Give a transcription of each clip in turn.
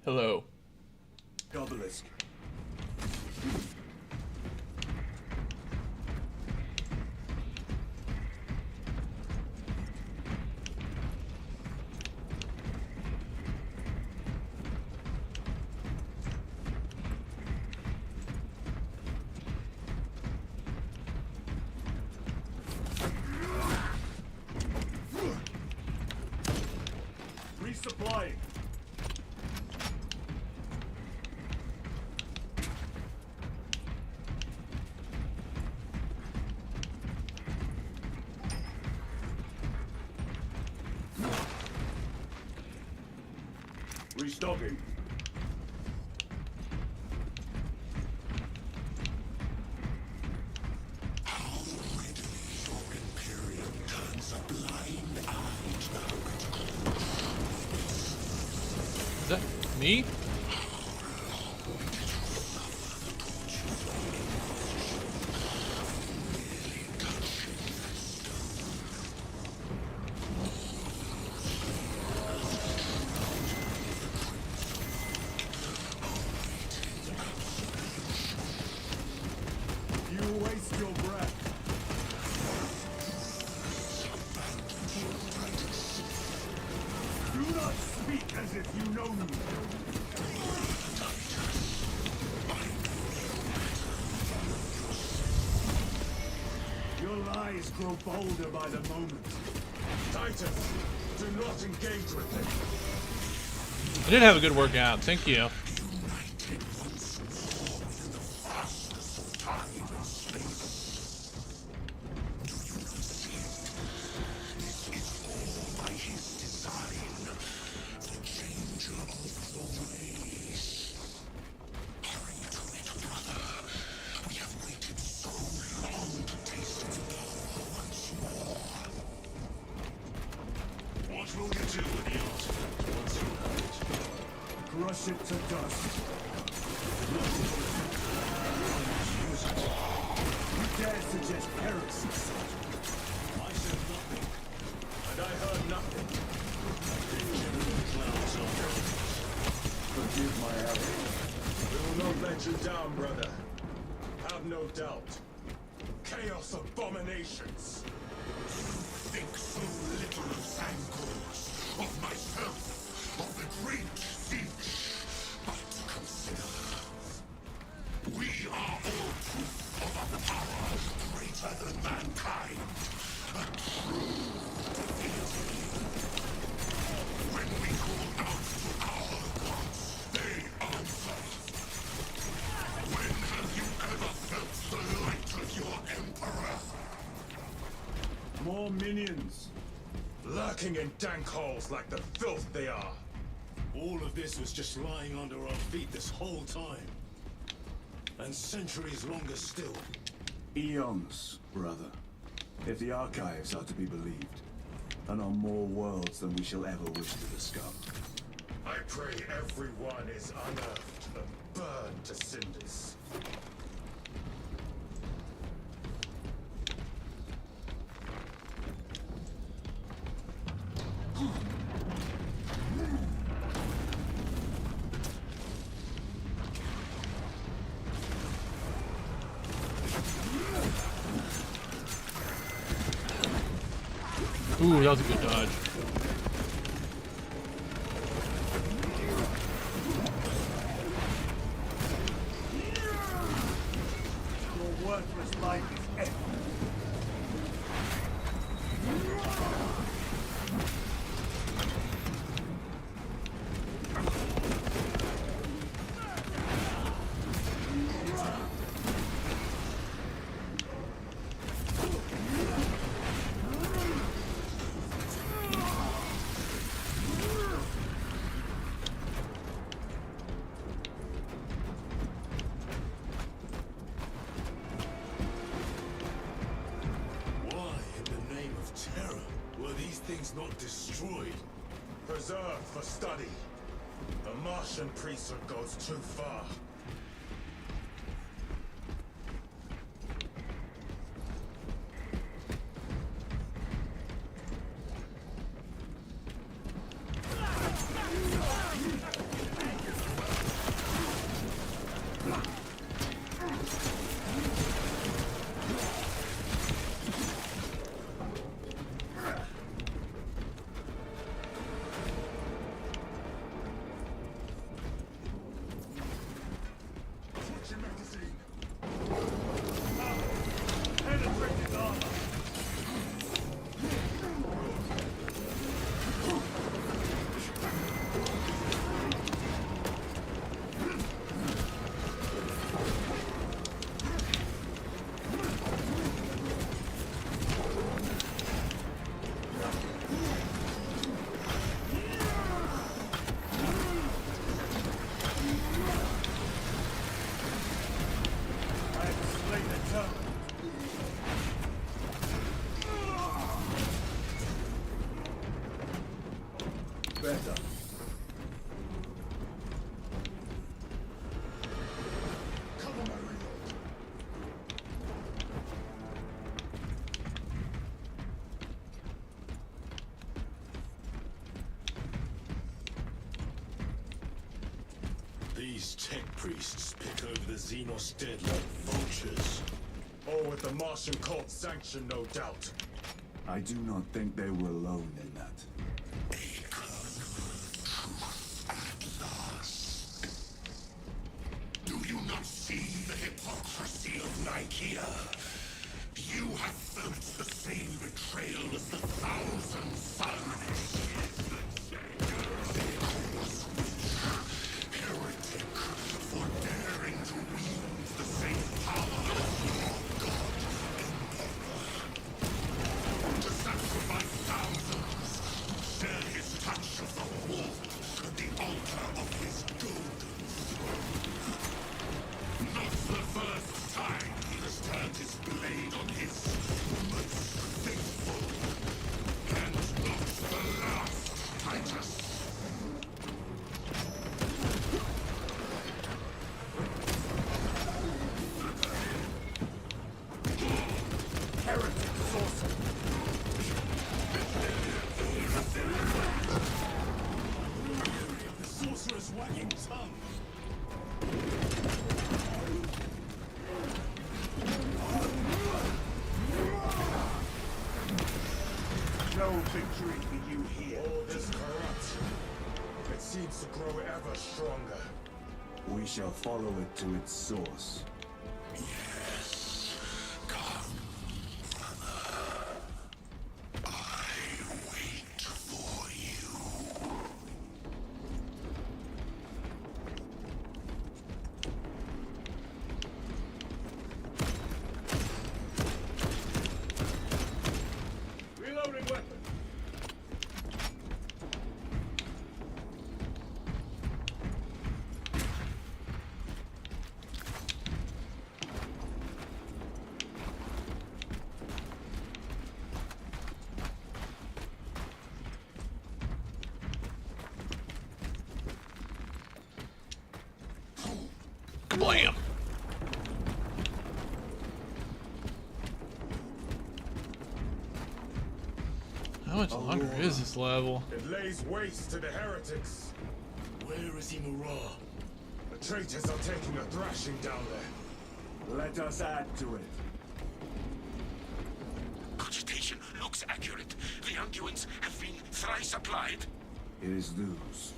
Hello. Obelisk. Resupplying. Restocking. Is that me? You waste your breath. Do not speak as if you know me. Your lies grow bolder by the moment. Titus, do not engage with them. I did have a good workout. Thank you. What will you do with the ultimate once you have it? Crush it to dust. You dare suggest heresy, Sergeant? I said nothing. And I heard nothing. Forgive my arrogance. We will not let you down, brother. Have no doubt. Chaos abominations. Think so little of Thancors, of myself, of the great Siege. But consider, we are all proof of a power greater than mankind. A true divinity. When we call out to our gods, they answer. When have you ever felt the light of your Emperor? More minions. Lurking in dank holes like the filth they are. All of this was just lying under our feet this whole time. And centuries longer still. Eons, brother. If the archives are to be believed. And on more worlds than we shall ever wish to discover. I pray everyone is unearthed and burned to cinders. Ooh, that was a good dodge. Your worthless life is empty. Why, in the name of terror, were these things not destroyed? Preserved for study. The Martian priesthood goes too far. These tech priests pick over the Xenos dead like vultures. All with the Martian cult's sanction, no doubt. I do not think they were alone in that. Do you not see the hypocrisy of Nicaea? You have felt the same betrayal as the Thousand Sons. Heretic for daring to wield the same power as your god Emperor. To sacrifice thousands, share his touch of the wolf at the altar of his golden throne. Not the first time he has turned his blade on his most faithful. And not the last, Titus. Heretic sorcerer. The sorcerer's wagging tongue. No victory for you here. All this corruption. It seems to grow ever stronger. We shall follow it to its source. Yes, come, brother. I wait for you. Reloading weapon. Kablam! How much longer is this level? It lays waste to the heretics. Where is Imura? The traitors are taking a thrashing down there. Let us add to it. Cogitation looks accurate. The unguents have been thrice applied. It is Luz.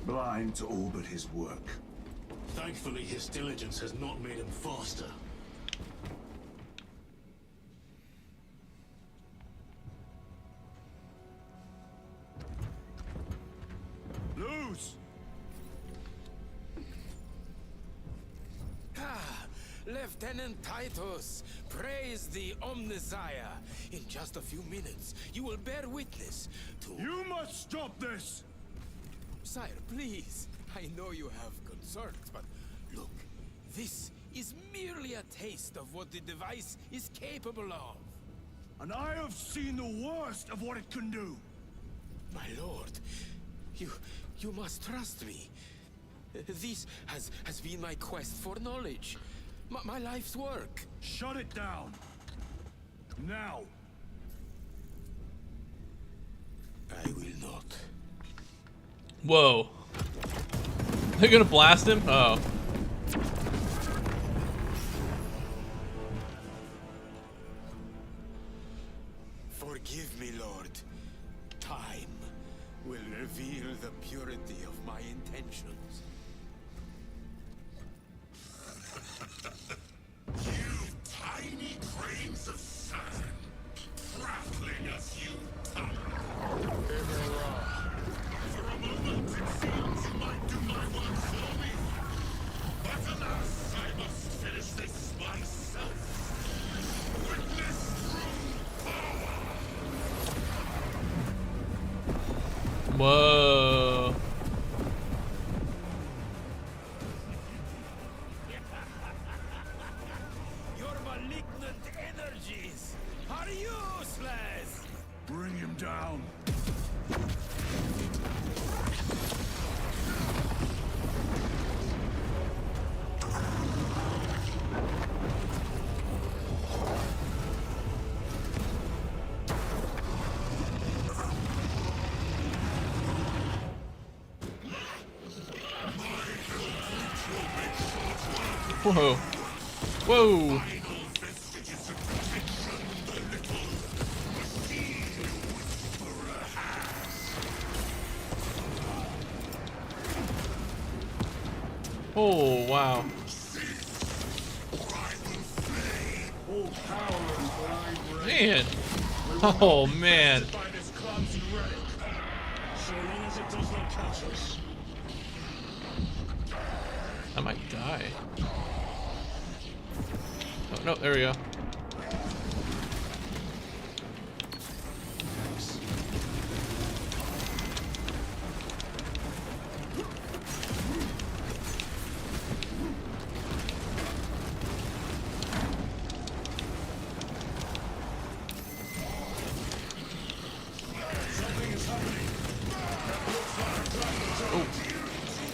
Blind to all but his work. Thankfully, his diligence has not made him faster. Luz! Ah, Lieutenant Titus, praise the Omnissiah. In just a few minutes, you will bear witness to... You must stop this! Sire, please. I know you have concerns, but look, this is merely a taste of what the device is capable of. And I have seen the worst of what it can do. My lord, you must trust me. This has been my quest for knowledge. My life's work. Shut it down. Now. I will not. Whoa. They're gonna blast him? Oh. Forgive me, Lord. Time will reveal the purity of my intentions. You tiny grains of sand, prattling as you tunnel. For a moment, it seems you might do my work for me. Whoa. Whoa. Oh, wow. All power and blind rage. Man. Oh, man. By this clumsy relic. So long as it does not catch us. I might die. Oh, no, there we go. Something is happening. That looks like a trap.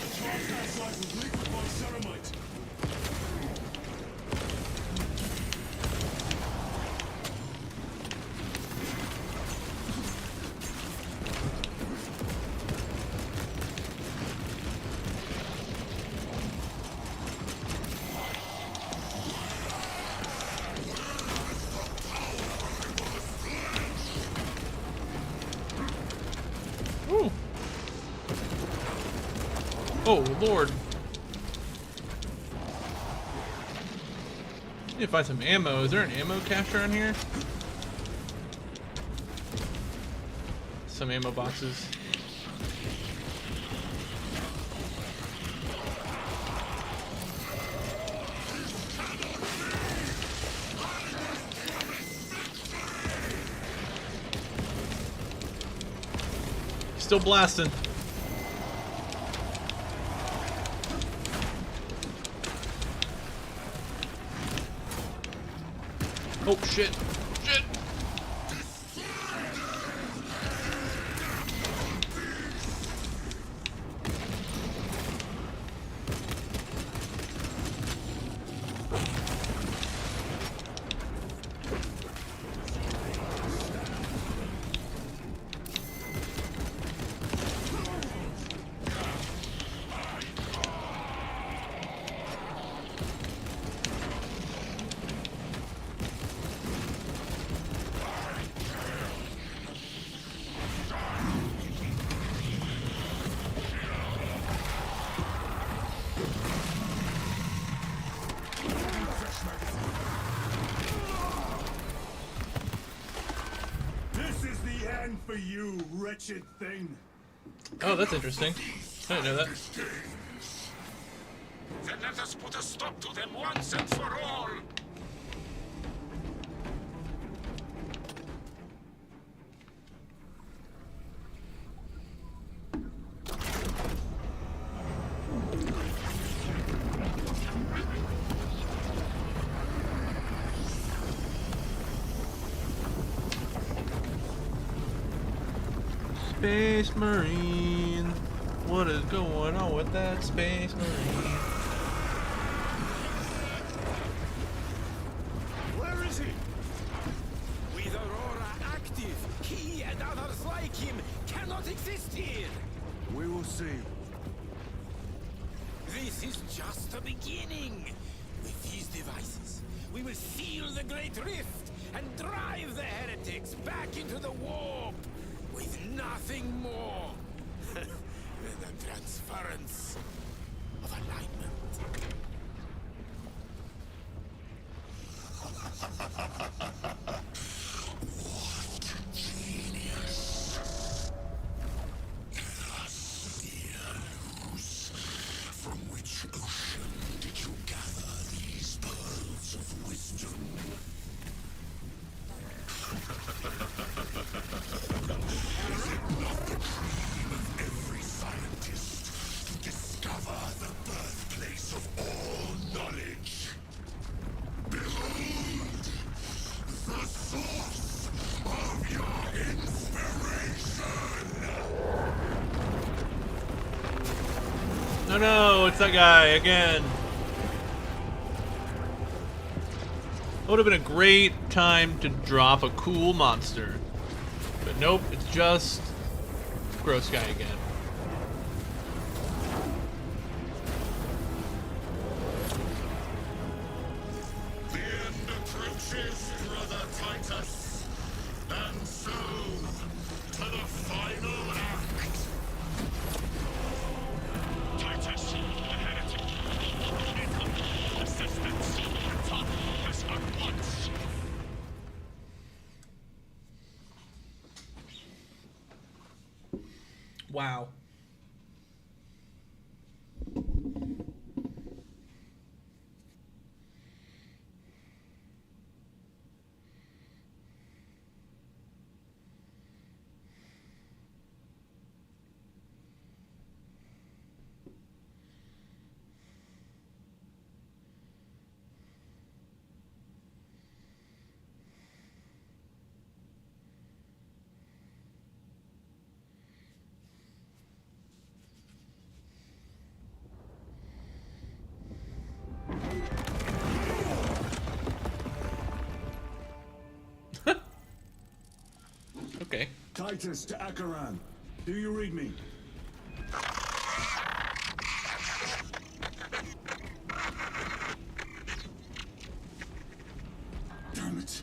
The task site was liquid by ceramite. Ooh. Oh, Lord. Need to find some ammo. Is there an ammo cache around here? Some ammo boxes. Still blasting. Oh shit. Shit. This is the end for you, wretched thing. Oh, that's interesting. I didn't know that. Then let us put a stop to them once and for all. Space Marine. What is going on with that Space Marine? Where is he? With Aurora active, he and others like him cannot exist here. We will see. This is just the beginning. With these devices, we will seal the Great Rift and drive the heretics back into the warp with nothing more than the transference of alignment. From which ocean did you gather these pearls of wisdom? Is it not the dream of every scientist to discover the birthplace of all knowledge? Behold, the source of your inspiration! No, it's that guy again. It would have been a great time to drop a cool monster. But nope, it's just gross guy again. Wow. Okay. Titus to Acheran. Do you read me? Damn it.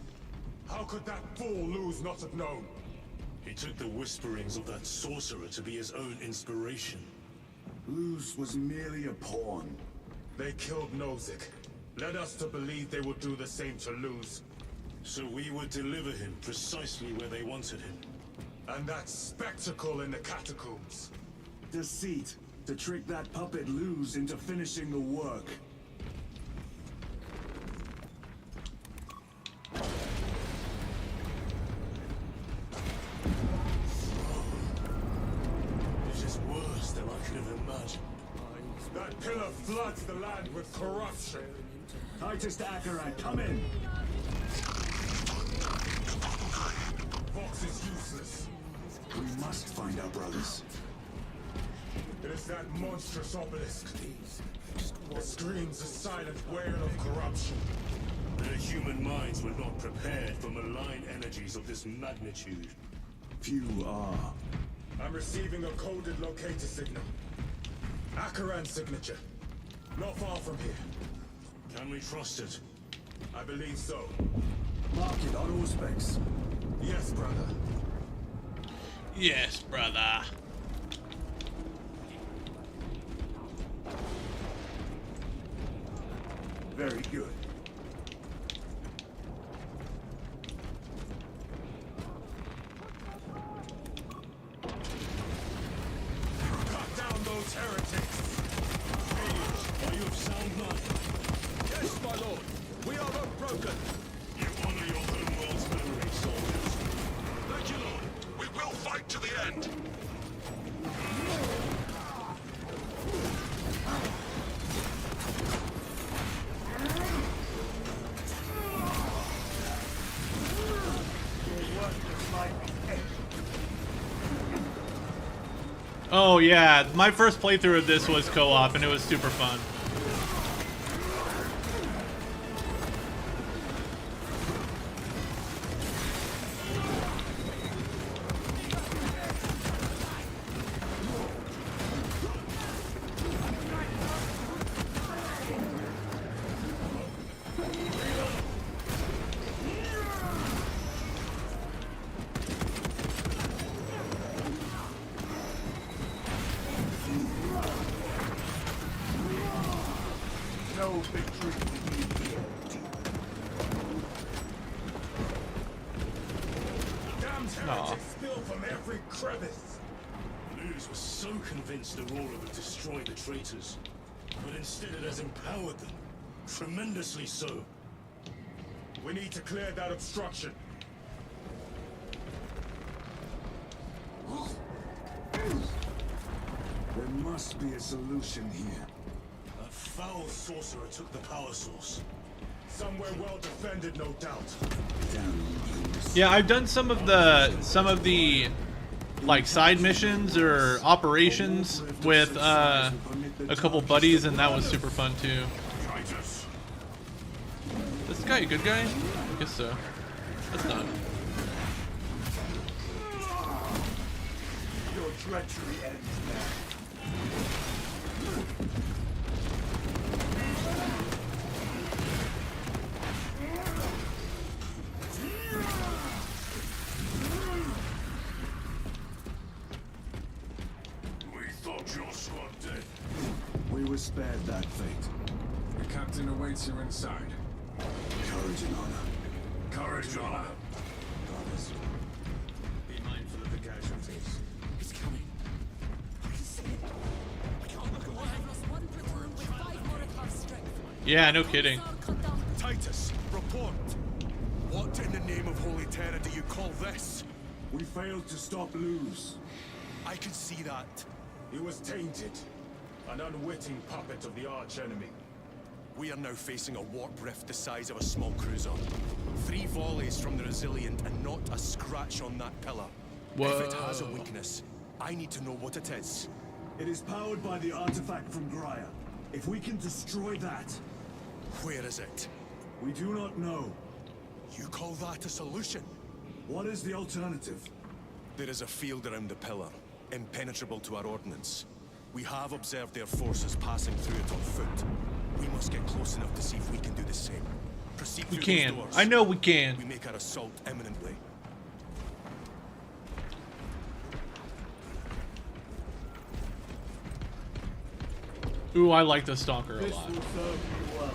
How could that fool Luz not have known? He took the whisperings of that sorcerer to be his own inspiration. Luz was merely a pawn. They killed Nozick. Led us to believe they would do the same to Luz. So we would deliver him precisely where they wanted him. And that spectacle in the catacombs. Deceit. To trick that puppet Luz into finishing the work. This is worse than I could have imagined. That pillar floods the land with corruption. Titus to Acheran, come in! Vox is useless. We must find our brothers. It is that monstrous obelisk. It screams a silent wail of corruption. Their human minds were not prepared for malign energies of this magnitude. Few are. I'm receiving a coded locator signal. Acheran's signature. Not far from here. Can we trust it? I believe so. Mark it on Auspex. Yes, brother. Yes, brother. Very good. Cut down those heretics! Are you of sound mind? Yes, my lord. We are unbroken. You honor your own world's memory, soldiers. Thank you, Lord. We will fight to the end. Oh yeah, my first playthrough of this was co-op and it was super fun. No victory for you here. Damned heretics spill from every crevice. Luz was so convinced Aurora would destroy the traitors, but instead it has empowered them. Tremendously so. We need to clear that obstruction. There must be a solution here. That foul sorcerer took the power source. Somewhere well defended, no doubt. Damn you, Luz. Yeah, I've done some of the like side missions or operations with a couple buddies, and that was super fun too. Titus. This guy a good guy? I guess so. That's not. Your treachery ends now. We thought your squad dead. We were spared that fate. The captain awaits you inside. Courage and honor. Courage and honor. Brothers, be mindful of the casualties. It's coming. Yeah, no kidding. Titus, report. What in the name of Holy Terror do you call this? We failed to stop Luz. I can see that. He was tainted. An unwitting puppet of the archenemy. We are now facing a warp rift the size of a small cruiser. 3 volleys from the Resilient and not a scratch on that pillar. If it has a weakness, I need to know what it is. It is powered by the artifact from Graia. If we can destroy that, Where is it? we do not know. You call that a solution? What is the alternative? There is a field around the pillar, impenetrable to our ordnance. We have observed their forces passing through it on foot. We must get close enough to see if we can do the same. Proceed We through can. those doors. I know we can. We make our assault imminently. Ooh, I like the Stalker a This lot. will serve you well.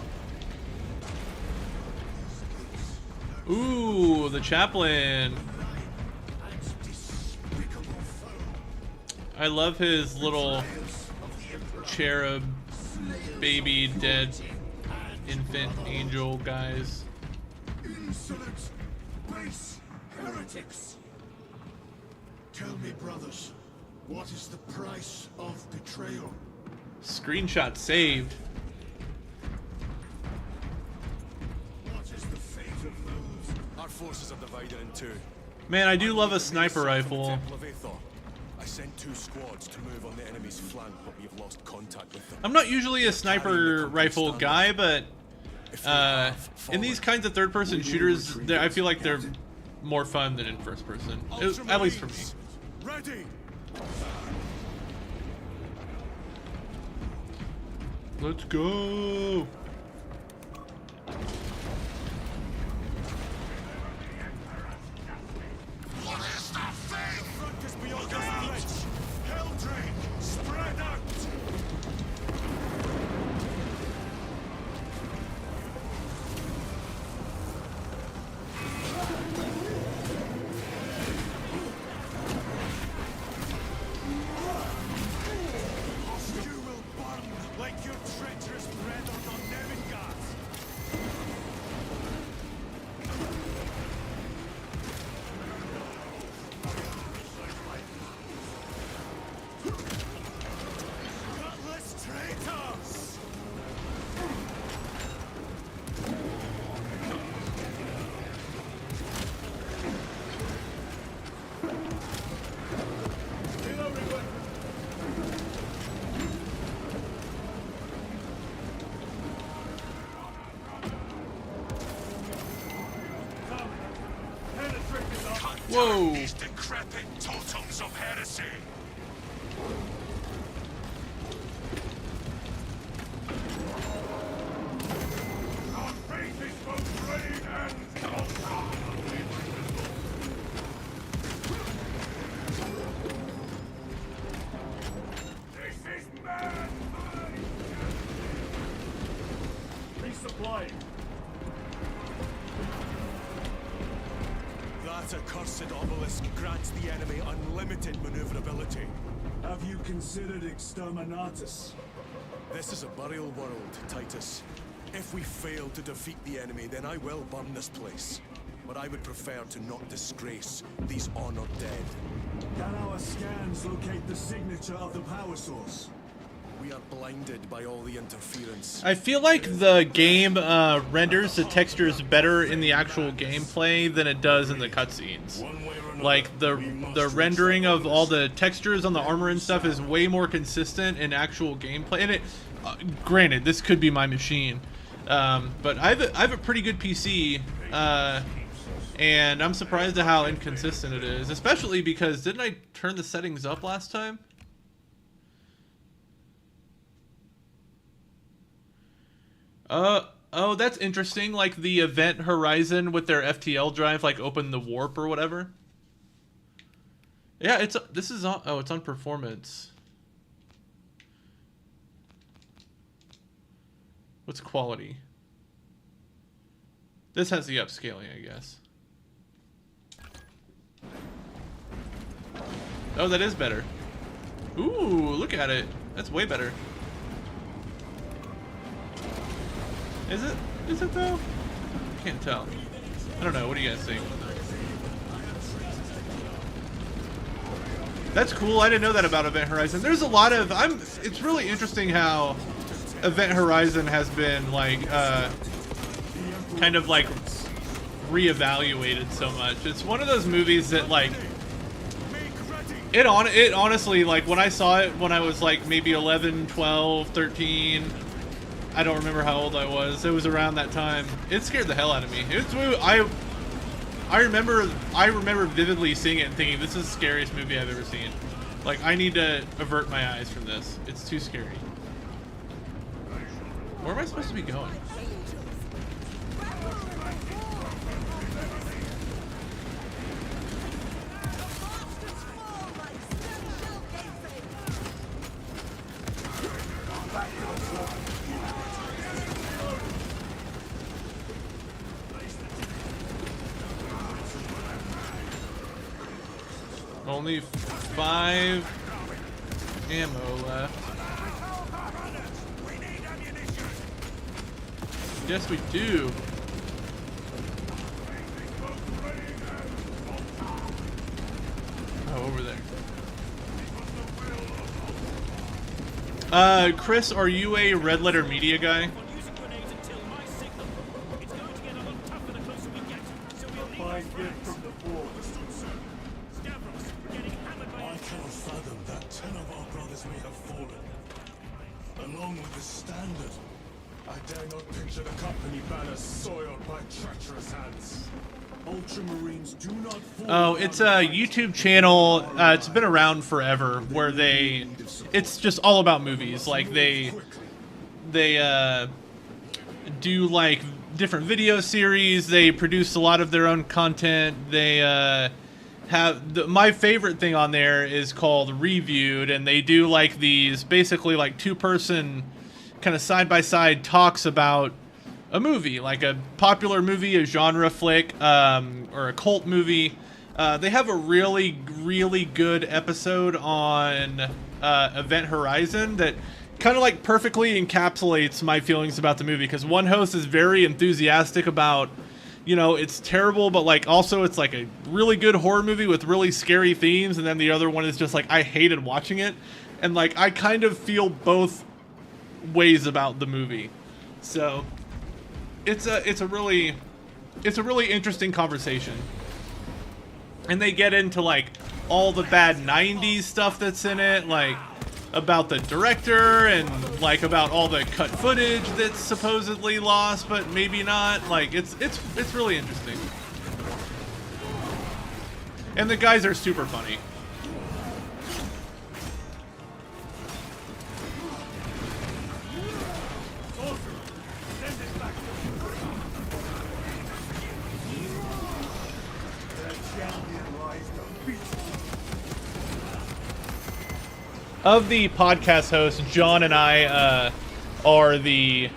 Ooh, the Chaplain. I love his little cherub, baby, dead infant angel guys. Insolent, base heretics! Tell me, brothers, what is the price of betrayal? Screenshot saved. What is the fate of those? Our forces are divided in 2. Man, I do love a sniper rifle. Temple of Aethor. I sent 2 squads to move on the enemy's flank, but we have lost contact with them. I'm not usually a sniper rifle guy, but If we have in fallen, these kinds of third-person shooters, I feel like they're more fun than in first person. At least for me. Ultramarines, ready! Let's go. What is the fate? Front is beyond this bridge! Helldrake, spread out! You will burn like your treacherous brethren on Nevingas! Gutless traitors! Whoa. These decrepit totems of heresy! Our faith is both brave and ultra! This is mad! Resupplying. That accursed obelisk grants the enemy unlimited maneuverability. Have you considered Exterminatus? This is a burial world, Titus. If we fail to defeat the enemy, then I will burn this place. But I would prefer to not disgrace these honored dead. Can our scans locate the signature of the power source? We are blinded by all the interference. I feel like the game renders the textures better in the actual gameplay than it does in the cutscenes. One way or another, Like the rendering of all the textures on the armor and stuff is way more consistent in actual gameplay. And it, granted, this could be my machine, but I have a pretty good PC, and I'm surprised at how inconsistent it is. Especially because didn't I turn the settings up last time? Oh, that's interesting. Like the Event Horizon with their FTL drive, like open the warp or whatever. Yeah, this is on. Oh, it's on performance. What's quality? This has the upscaling, I guess. Oh, that is better. Ooh, look at it. That's way better. Is it? Is it though? Can't tell. I don't know. What do you guys think? That's cool. I didn't know that about Event Horizon. There's a lot of it's really interesting how Event Horizon has been like kind of like reevaluated so much. It's one of those movies that like it honestly, like when I saw it when I was like maybe 11, 12, 13, I don't remember how old I was. It was around that time. It scared the hell out of me. I remember vividly seeing it and thinking, this is the scariest movie I've ever seen. Like, I need to avert my eyes from this. It's too scary. Where am I supposed to be going? Only 5 ammo left. Yes, we do. Oh, over there. Chris, are you a Red Letter Media guy? Along with the standard, I dare not picture the company banner soiled by treacherous hands. Ultramarines do not fall. Oh, it's a YouTube channel. It's been around forever, where it's just all about movies. Like they do like different video series. They produce a lot of their own content. They my favorite thing on there is called Reviewed, and they do like these basically like 2-person kind of side-by-side talks about a movie, like a popular movie, a genre flick, or a cult movie. They have a really, really good episode on Event Horizon that kind of like perfectly encapsulates my feelings about the movie, because one host is very enthusiastic about, you know, it's terrible, but like also it's like a really good horror movie with really scary themes, and then the other one is just like, I hated watching it, and like I kind of feel both ways about the movie. So it's a really interesting conversation, and they get into like all the bad 90s stuff that's in it, like about the director and like about all the cut footage that's supposedly lost but maybe not. Like it's really interesting, and the guys are super funny. Of the podcast hosts, John and I are the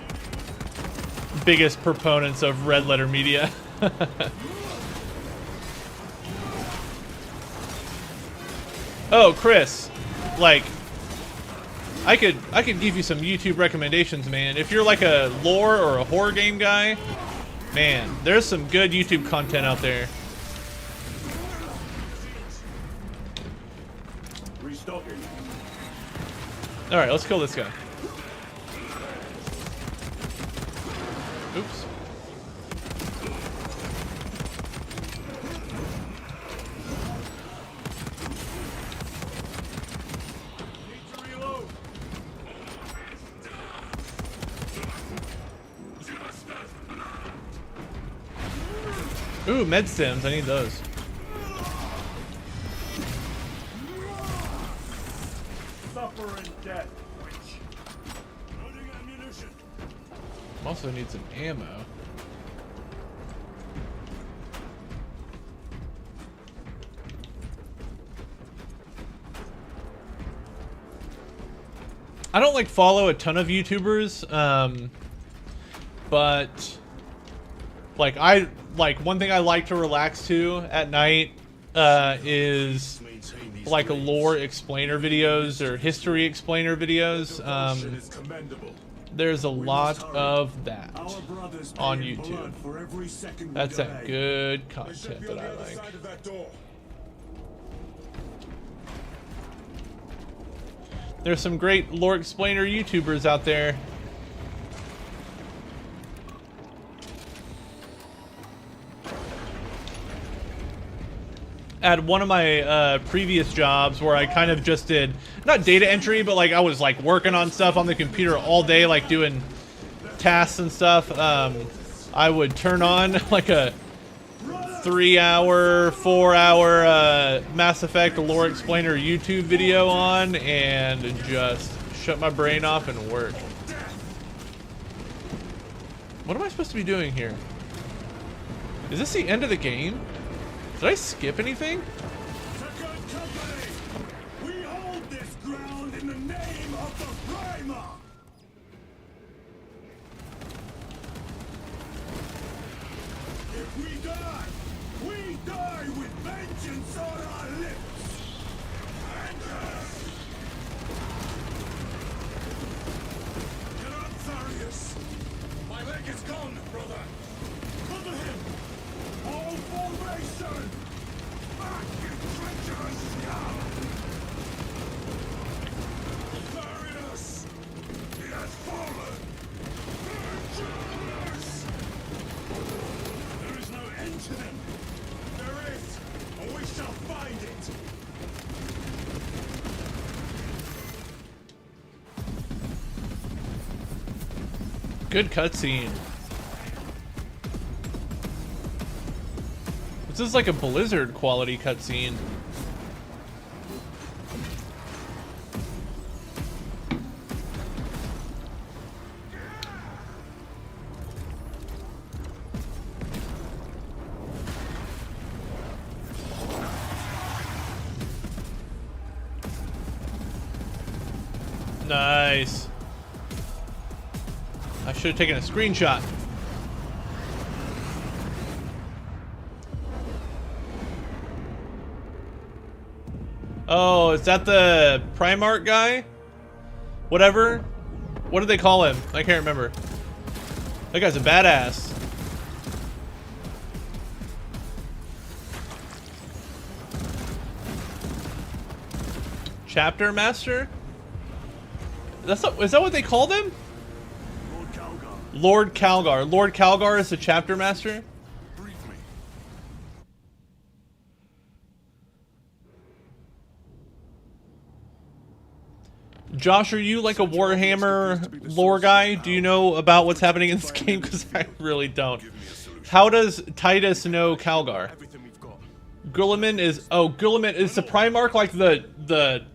biggest proponents of Red Letter Media. Oh, Chris, like I could give you some YouTube recommendations, man. If you're like a lore or a horror game guy, man, there's some good YouTube content out there. Restocking. All right, let's kill this guy. Oops. Ooh, med stems. I need those. Suffer in death. Also need some ammo. I don't like follow a ton of YouTubers, but like one thing I like to relax to at night is like lore explainer videos or history explainer videos. There's a lot of that Our brothers pay on in YouTube. blood for every second we That's that delay. good They should content be that on the I other like. side of that door. There's some great lore explainer YouTubers out there. At one of my previous jobs where I kind of just did, not data entry, but like I was like working on stuff on the computer all day, like doing tasks and stuff, I would turn on like a 3-hour, 4-hour Mass Effect lore explainer YouTube video on and just shut my brain off and work. What am I supposed to be doing here? Is this the end of the game? Did I skip anything? Second company, we hold this ground in the name of the Primer. If we die with vengeance on our lips. Get up, Tharius. My leg is gone, brother. Cover him! All formation! Back, you treacherous scum! Tharius! He has fallen! Vengeance! There is no end to them. There is, and we shall find it. Good cutscene. This is like a Blizzard quality cutscene. Nice. I should have taken a screenshot. Oh, is that the Primarch guy? Whatever. What do they call him? I can't remember. That guy's a badass. Chapter Master? That's not, is that what they called him? Lord Calgar. Lord Calgar. Lord Calgar is the Chapter Master? Brief me. Josh, are you like a Warhammer lore guy? Do you know about what's happening in this game? Because I really don't. How does Titus know Calgar? Everything we've got. Guilliman is... Oh, Guilliman is the Primarch like the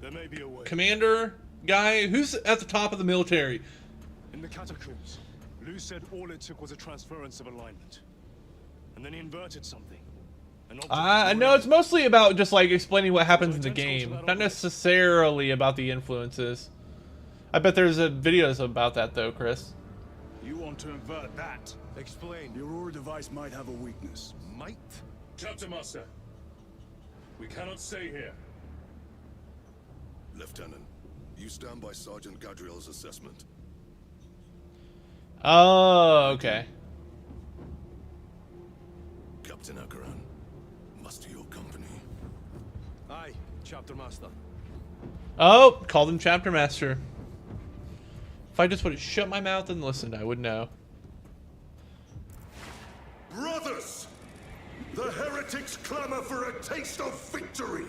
There may be a way. commander guy? Who's at the top of the military? In the catacombs, Lou said all it took was a transference of alignment. And then he inverted something. No, it's mostly about just like explaining what happens in the game, not necessarily about the influences. I bet there's videos about that though, Chris. You want to invert that? Explain. The Aurora device might have a weakness. Might? Chapter Master, we cannot stay here. Lieutenant, you stand by Sergeant Gadriel's assessment. Oh, okay. Captain Akaran, muster your company. Aye, Chapter Master. Oh, called him Chapter Master. If I just would have shut my mouth and listened, I would know. Brothers! The heretics clamor for a taste of victory.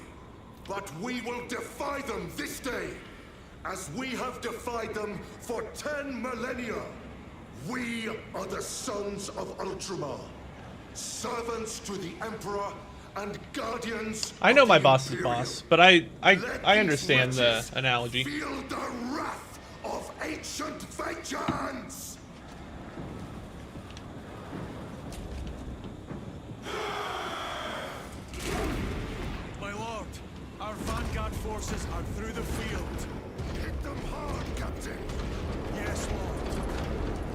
But we will defy them this day, as we have defied them for 10 millennia. We are the sons of Ultramar, servants to the Emperor and guardians. I know of my the boss is Imperium. boss, but I Let understand these the wretches analogy. Feel the wrath of ancient vengeance. My lord, our vanguard forces are through the field. Hit them hard, Captain. Yes, lord.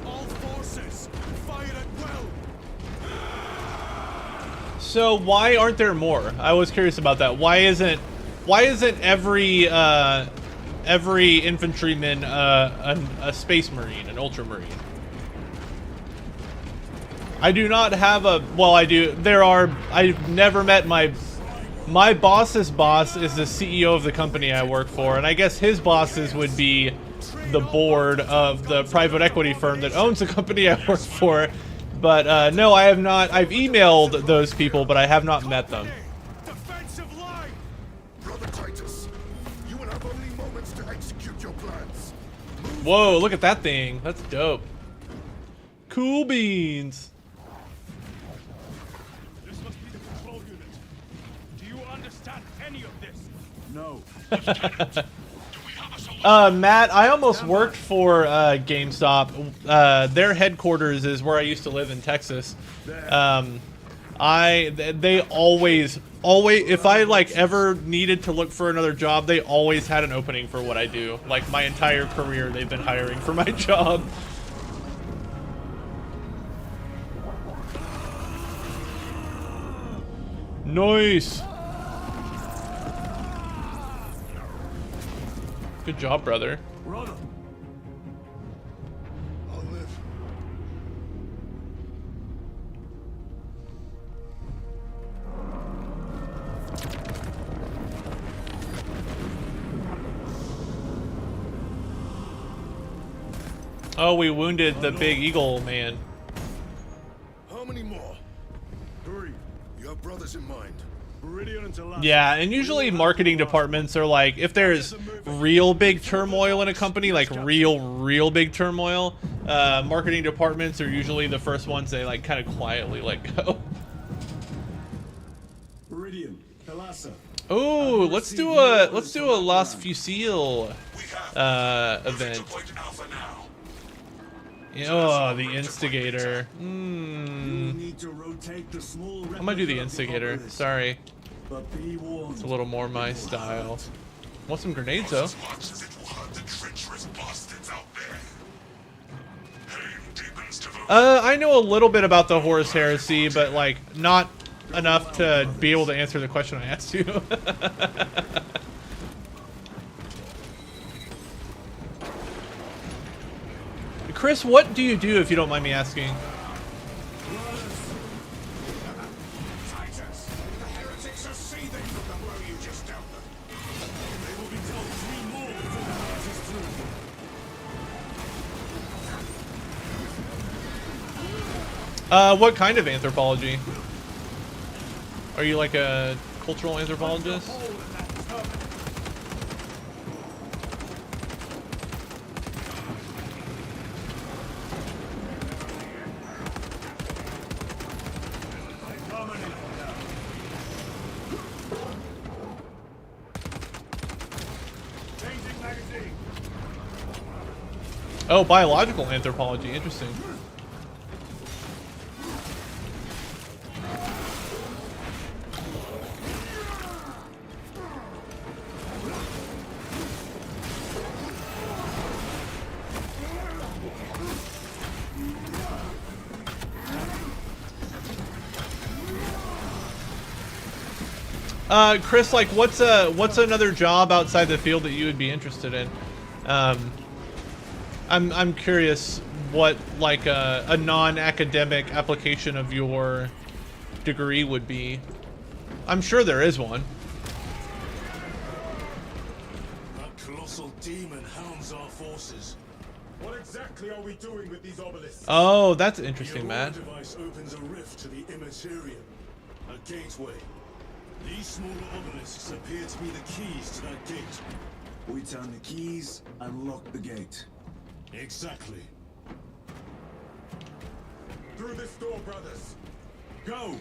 All forces, fire at will. So why aren't there more? I was curious about that. Why isn't every every infantryman a space marine, an ultramarine. I do not have a, well, I do, I've never met my boss's boss is the CEO of the company I work for, and I guess his bosses would be the board of the private equity firm that owns the company I work for. But no, I have not. I've emailed those people, but I have not met them. Defensive line! Brother Titus, you will have only moments to execute your plans. Whoa, look at that thing. That's dope. Cool beans. This must be the control unit. Do you understand any of this? No. Matt, I almost worked for GameStop. Their headquarters is where I used to live in Texas. They always, if I like ever needed to look for another job, they always had an opening for what I do. Like my entire career, they've been hiring for my job. Nice. Good job, brother. Brother. I'll live. Oh, we wounded the big eagle man. How many more? 3. You have brothers in mind. Meridian and Talassa. Yeah, and usually marketing departments are like, if there's real big turmoil in a company, like real big turmoil, marketing departments are usually the first ones they like kind of quietly let go. Meridian, Talassa. Oh, let's do a Las Fusil event. Oh, the instigator. Need to rotate the small I'm gonna do the instigator. Sorry, But be warned. it's a little more my style. Want some grenades though? As much as it will hurt the treacherous bastards out there. Pain deepens devotion. I know a little bit about the Horus Heresy, but like not enough to be able to answer the question I asked you. Chris, what do you do if you don't mind me asking? Titus, the heretics are seething from the blow you just dealt them. They will be dealt 3 more before the night is through. What kind of anthropology? Are you like a cultural anthropologist? Changing magazine. Oh, biological anthropology. Interesting. Chris, like, what's another job outside the field that you would be interested in? I'm curious what like a non-academic application of your degree would be. I'm sure there is one. That colossal demon hounds our forces. What exactly are we doing with these obelisks? Oh, that's The interesting, Aurora Matt. device opens a rift to the Immaterium, a gateway. These smaller obelisks appear to be the keys to that gate. We turn the keys and lock the gate. Exactly. Through this door, brothers. Go!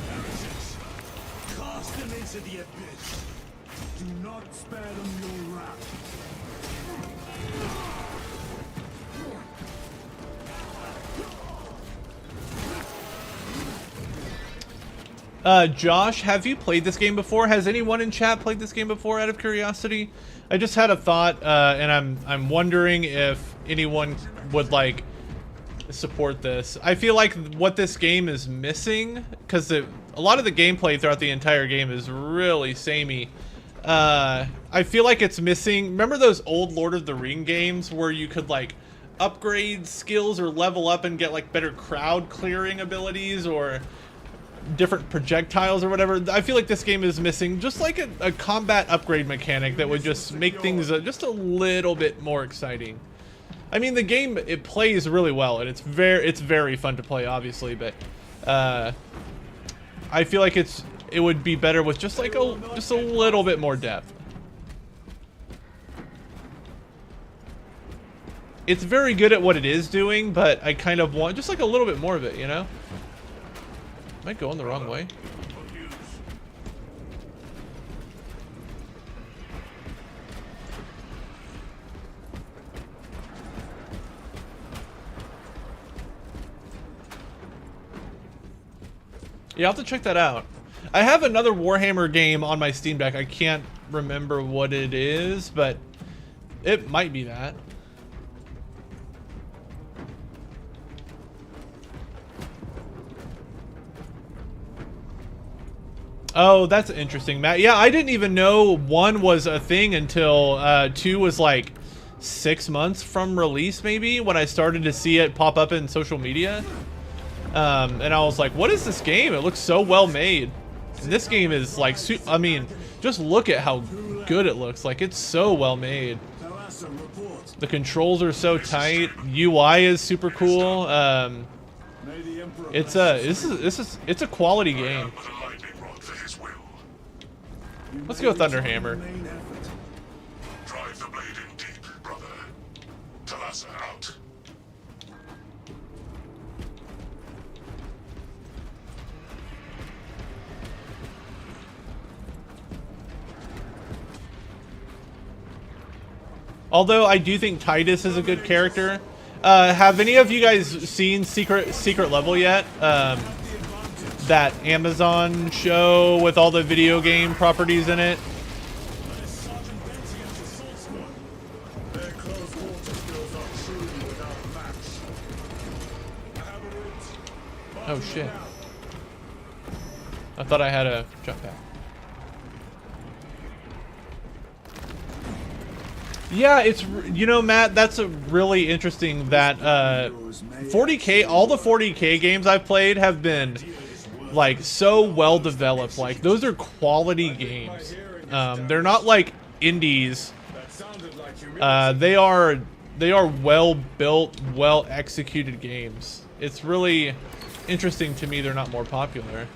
Heretics, cast them into the abyss. Do not spare them your wrath. Josh, have you played this game before? Has anyone in chat played this game before, out of curiosity? I just had a thought, and I'm wondering if anyone would like support this. I feel like what this game is missing, because a lot of the gameplay throughout the entire game is really samey. I feel like it's missing. Remember those old Lord of the Ring games where you could like upgrade skills or level up and get like better crowd clearing abilities or different projectiles or whatever? I feel like this game is missing just like a combat upgrade mechanic that would just make things just a little bit more exciting. I mean, the game, it plays really well and it's very fun to play, obviously, but I feel like it would be better with just like a little bit more depth. It's very good at what it is doing, but I kind of want just like a little bit more of it, you know? Am I going the wrong way? Yeah, I'll have to check that out. I have another Warhammer game on my Steam Deck. I can't remember what it is, but it might be that. Oh, that's interesting, Matt. Yeah, I didn't even know 1 was a thing until 2 was like 6 months from release, maybe, when I started to see it pop up in social media. And I was like, what is this game? It looks so well made. And this game is like, I mean, just look at how good it looks. Like, it's so well made. The controls are so tight. UI is super cool. It's a quality game. Let's go Thunderhammer. Drive the blade in deep, brother. Talassa out. Although I do think Titus is a good character. Have any of you guys seen Secret Level yet? That Amazon show with all the video game properties in it. Oh shit. I thought I had a jetpack. Yeah, it's, you know, Matt, that's a really interesting that 40K, all the 40K games I've played have been like so well developed. Like, those are quality games. They're not like indies. They are well built, well executed games. It's really interesting to me they're not more popular.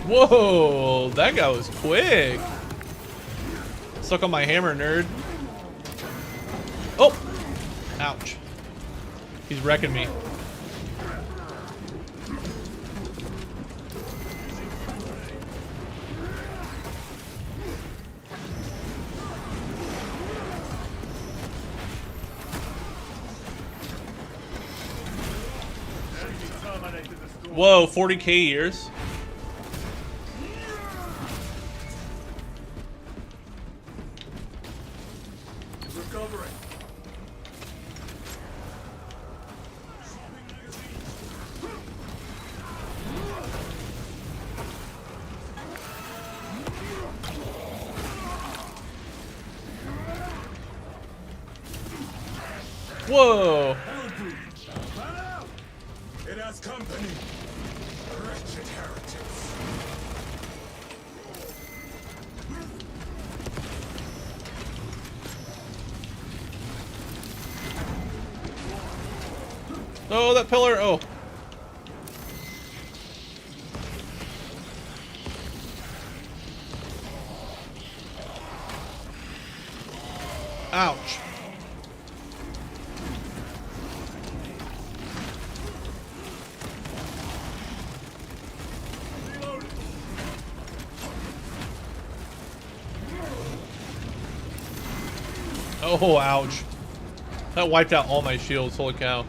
Whoa, that guy was quick. Suck on my hammer, nerd. Oh, ouch. He's wrecking me. Whoa, 40K years. Whoa! It has company. Wretched heretics. Oh, that pillar! Oh. Ouch. Oh, ouch. That wiped out all my shields, holy cow.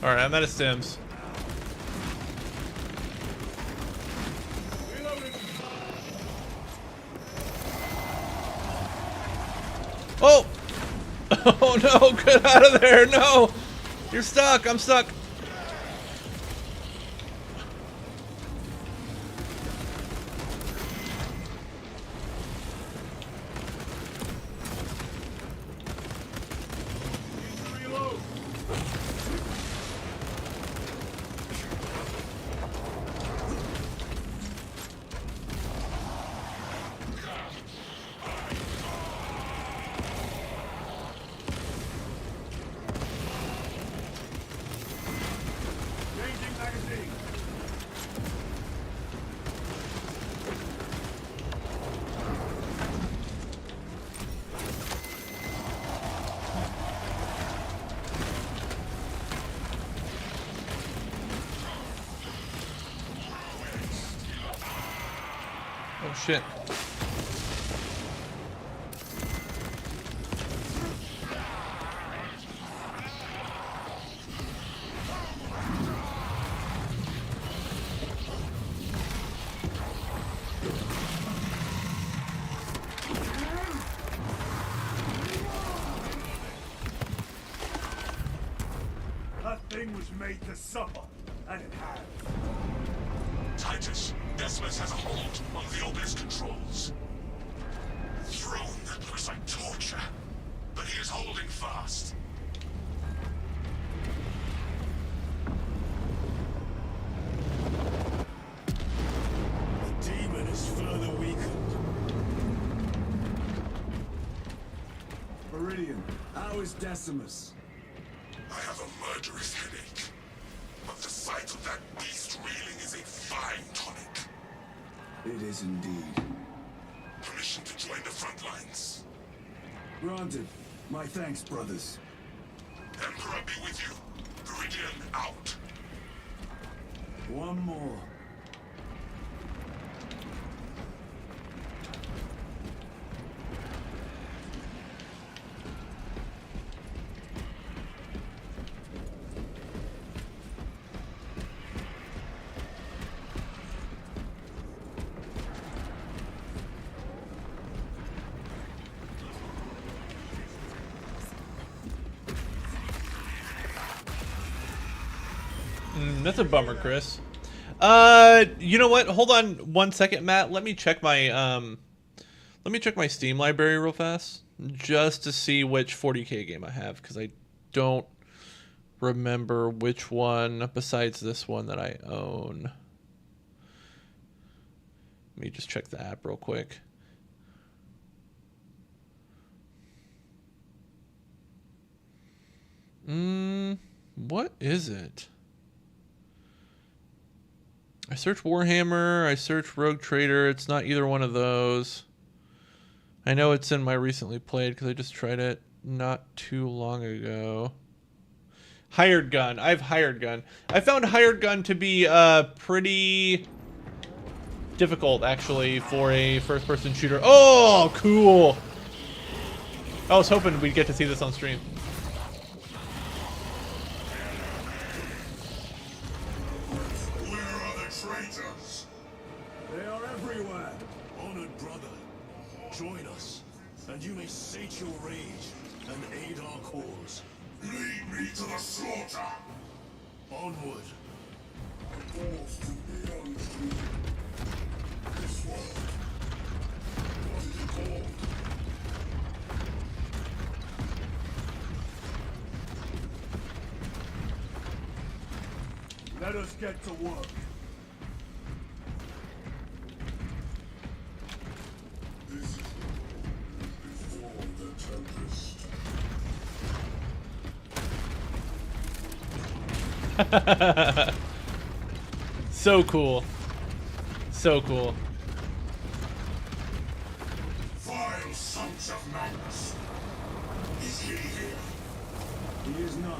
Alright, I'm out of stims. Oh! Oh no, get out of there, no! You're stuck, I'm stuck. Oh shit. That thing was made to suffer, and it has. Titus, Decimus has a hold on the obelisk controls. Throne that looks like torture, but he is holding fast. The demon is further weakened. Meridian, how is Decimus? I have a murderous headache, but the sight of that beast reeling is a fine tonic. It is indeed. Permission to join the front lines. Granted. My thanks, brothers. Emperor be with you. Meridian out. One more. That's a bummer, Chris. You know what? Hold on 1 second, Matt. Let me check my Steam library real fast, just to see which 40K game I have, because I don't remember which one besides this one that I own. Let me just check the app real quick. What is it? I searched Warhammer, I searched Rogue Trader, it's not either one of those. I know it's in my recently played because I just tried it not too long ago. Hired Gun, I have Hired Gun. I found Hired Gun to be pretty difficult actually for a first person shooter. Oh, cool! I was hoping we'd get to see this on stream. Traitors! They are everywhere. Honored brother, join us, and you may sate your rage and aid our cause. Lead me to the slaughter! Onward. Force to beyond you. This world. What is it called? Let us get to work. This is before the Tempest. So cool. So cool. Vile sons of madness. Is he here? He is not.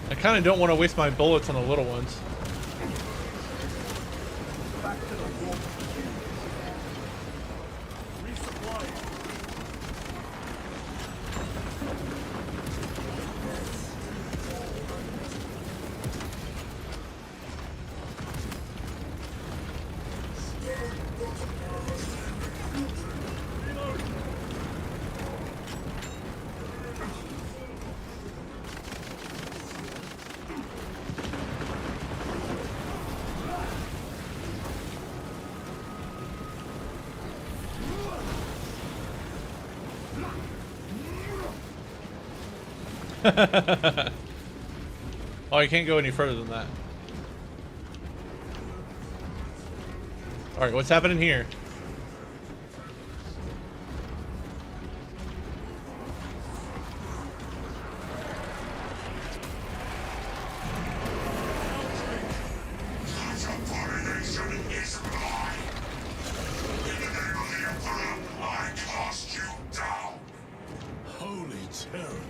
I kind of don't want to waste my bullets on the little ones. Oh, you can't go any further than that. Alright, what's happening here? Holy terror.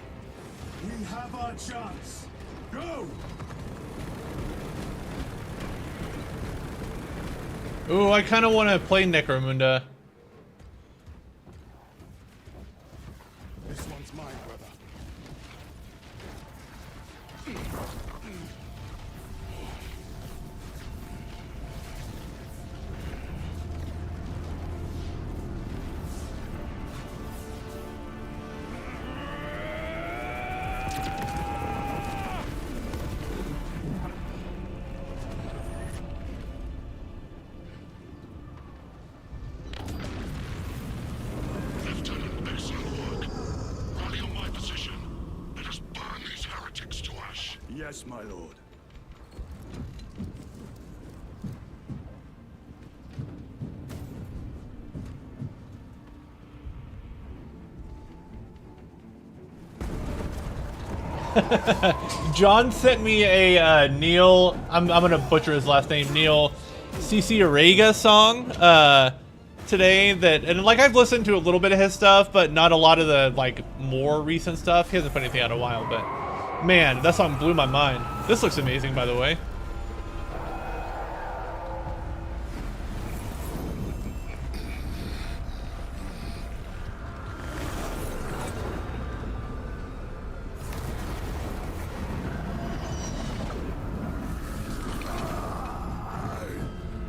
We have our chance. Go! Ooh, I kind of want to play Necromunda. This one's mine, brother. Lieutenant, excellent work. Rally on my position. Let us burn these heretics to ash. Yes, my lord. John sent me a Neil, I'm gonna butcher his last name, Neil Cicierega song today that, and like I've listened to a little bit of his stuff, but not a lot of the like more recent stuff. He hasn't put anything out in a while, but man, that song blew my mind. This looks amazing, by the way.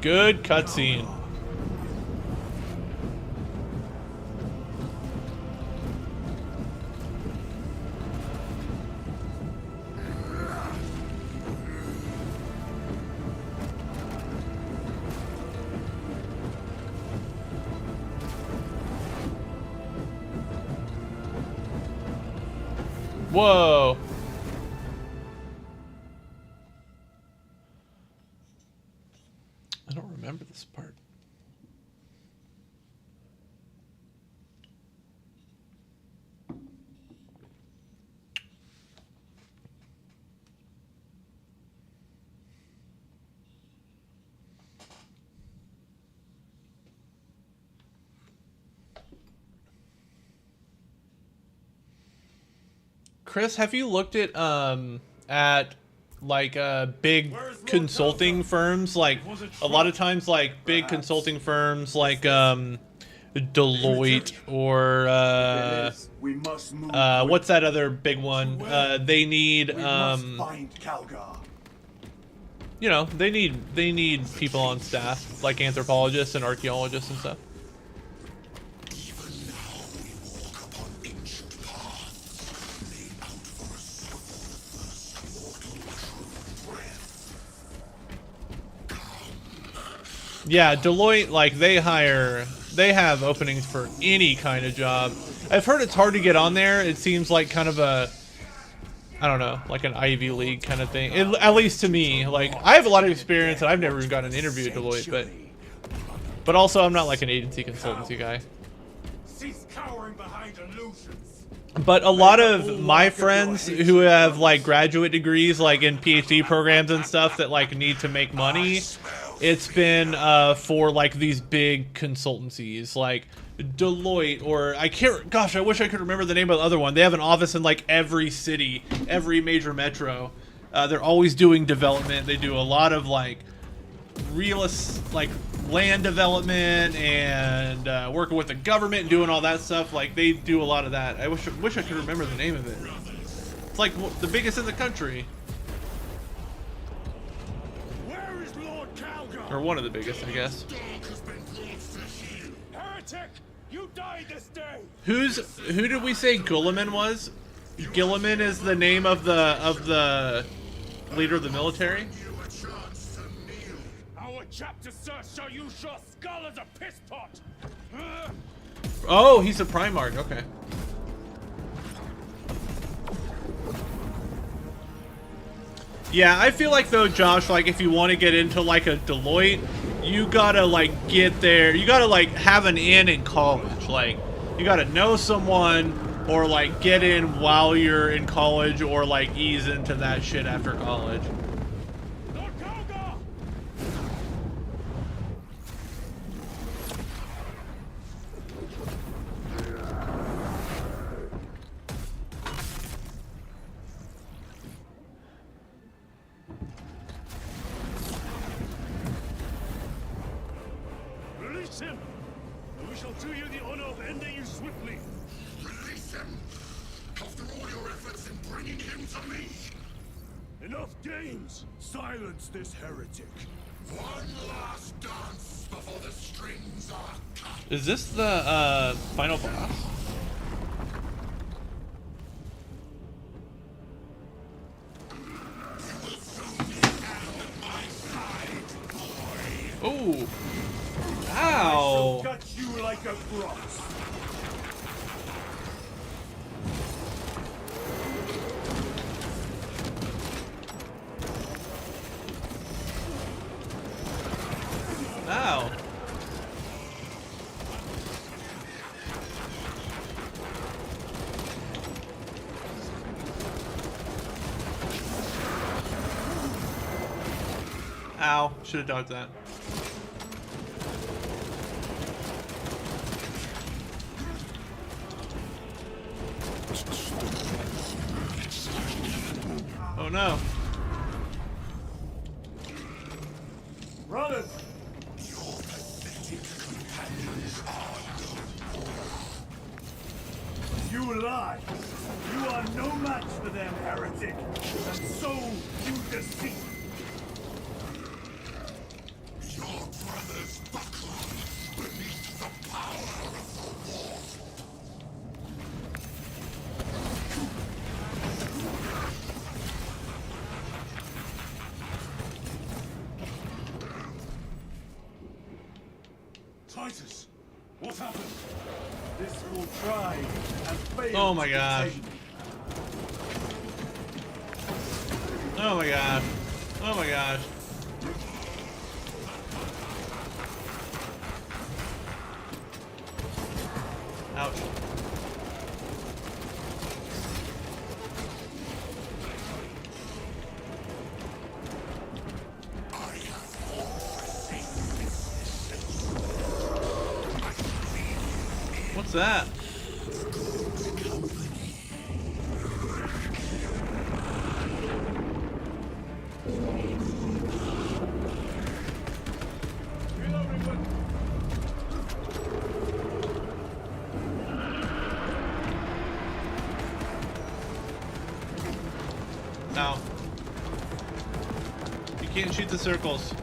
Good cutscene. Whoa. I don't remember this part. Chris, have you looked at like big consulting firms? Like a lot of times, like big consulting firms like Deloitte or We must move. what's that other big one? They need We must find Calgar. you know, they need people on staff like anthropologists and archaeologists and stuff. Even now we walk upon ancient paths laid out for us Yeah, Deloitte, like, they have openings for any kind of job. I've heard it's hard to get on there. It seems like kind of a, I don't know, like an Ivy League kind of thing. At least to me. Like, I have a lot of experience, and I've never even gotten an interview at Deloitte, but also I'm not like an agency consultancy guy. Cease cowering behind illusions. But a lot of my friends who have like graduate degrees, like in PhD programs and stuff that like need to make money, it's been for like these big consultancies like Deloitte, or I can't, gosh, I wish I could remember the name of the other one. They have an office in like every city, every major metro. They're always doing development. They do a lot of like like land development and working with the government and doing all that stuff. Like they do a lot of that. I wish I could remember the name of it. It's like the biggest in the country, Where is Lord Calgar? or one of the biggest, I guess. Heretic! You died this day! Who did we say Gilliman was? Gilliman is the name of the leader of the military. Our chapter, sir, shall use your skull as a piss pot! Oh, he's a Primarch. Okay. Yeah, I feel like though, Josh, like if you want to get into like a Deloitte, you gotta like get there. You gotta like have an in college. Like you gotta know someone, or like get in while you're in college, or like ease into that shit after college. Lord Calgar! Release him, and we shall do you the honor of ending you swiftly. Release him! After all your efforts in bringing him to me! Enough games! Silence this heretic. One last dance before the strings are cut! Is this the final boss? Oh! Ow! Cut you like a cross. Ow! Ow! Should have dodged that. Oh no! Brothers! You lie! You are no match for them, heretic! And so you deceive! Your brothers buckle beneath the power of the war. Titus, what happened? This will try and fail. Oh my gosh! Oh my gosh! Oh my gosh! Ouch! What's that? No. You can't shoot the circles.